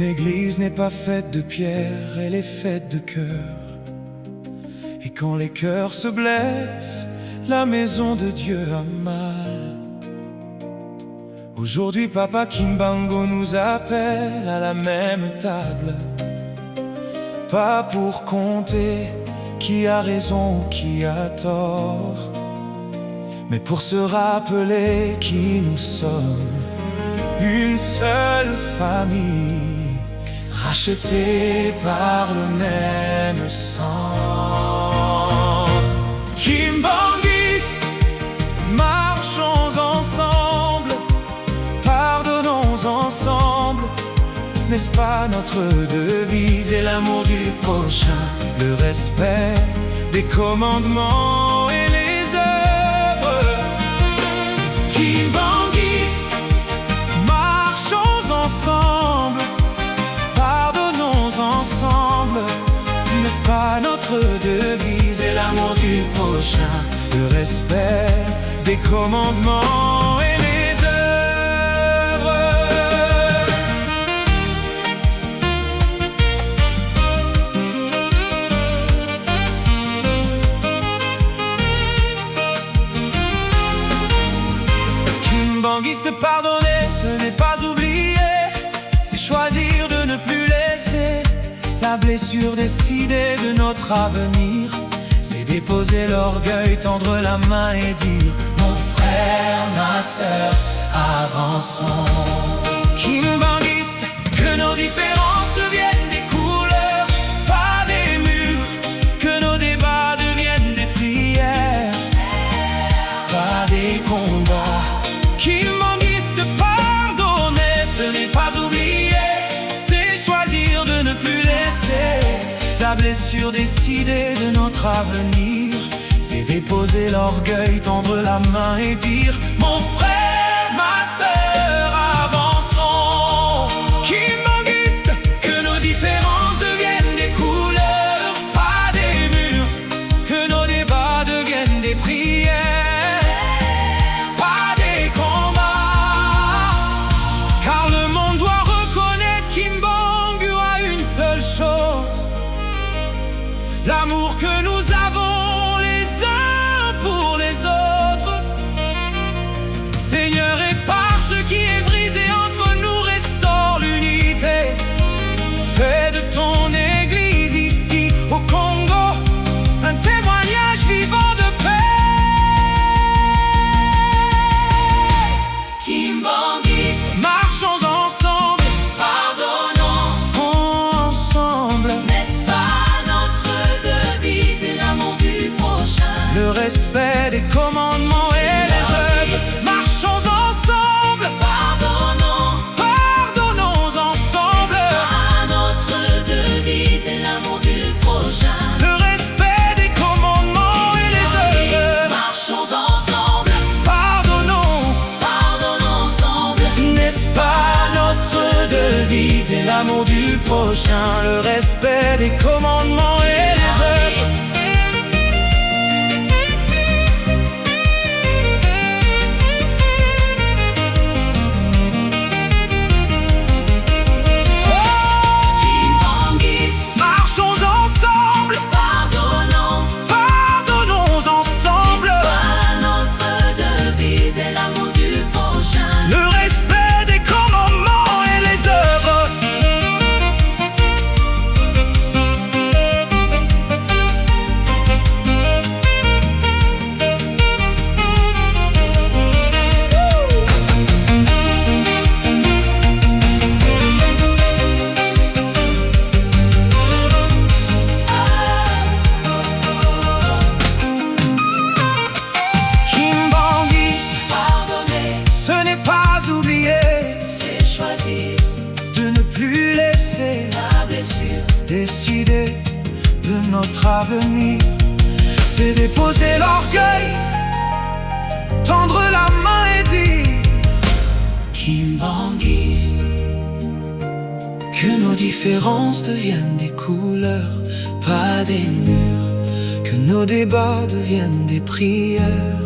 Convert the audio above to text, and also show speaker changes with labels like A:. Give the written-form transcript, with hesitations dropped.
A: Une église n'est pas faite de pierre, elle est faite de cœur. Et quand les cœurs se blessent, la maison de Dieu a mal. Aujourd'hui, Papa Kimbango nous appelle à la même table, pas pour compter qui a raison ou qui a tort, mais pour se rappeler qui nous sommes. Une seule famille, rachetée par le même sang. Kimbanguistes, marchons ensemble, pardonnons ensemble. N'est-ce pas notre devise? Et l'amour du prochain, le respect des commandements et les œuvres. Kimbanguistes, marchons ensemble, pardonnons ensemble. N'est-ce pas notre devise? Et l'amour du prochain, le respect des commandements et les œuvres. Kimbanguiste, pardonner, ce n'est pas oublier, c'est choisir de ne plus laisser la blessure décider de notre avenir. C'est déposer l'orgueil, tendre la main et dire: mon frère, ma sœur, avançons. Kimbanguiste, que nos différences deviennent des couleurs, pas des murs, que nos débats deviennent des prières, pas des combats. Kimbanguiste, pardonner, ce n'est pas oublier, c'est choisir de ne plus laisser la blessure décider de notre avenir. C'est déposer l'orgueil, tendre la main et dire: mon frère, ma sœur, avançons. Kimbanguiste, que nos différences deviennent des couleurs, pas des murs, que nos débats deviennent des prières, pas des combats. Car le monde doit reconnaître Kimbangu a une seule chose: l'amour que nous avons les uns pour les autres. Seigneur, et par ce qui est brisé entre nous, restaure l'unité. Fais de ton église ici au Congo un témoignage vivant de paix. Kimbanguiste, marchons ensemble, pardonnons ensemble. N'est-ce pas notre devise? Et l'amour du prochain, le respect des commandements et les œuvres. Marchons ensemble, pardonnons ensemble. N'est-ce pas notre devise? Et l'amour du prochain, le respect des commandements et les œuvres. Marchons ensemble, pardonnons ensemble. N'est-ce pas notre devise? Et l'amour du prochain, le respect des commandements et les œuvres. Kimbanguiste, marchons ensemble, pardonnons ensemble. N'est-ce pas notre devise? Et l'amour du prochain, le respect des commandements et les œuvres. Kimbanguiste, pardonner, ce n'est pas oublier, c'est choisir de ne plus laisser la blessure décider de notre avenir. C'est déposer l'orgueil, tendre la main et dire: Kimbanguiste, que nos différences deviennent des couleurs, pas des murs, que nos débats deviennent des prières,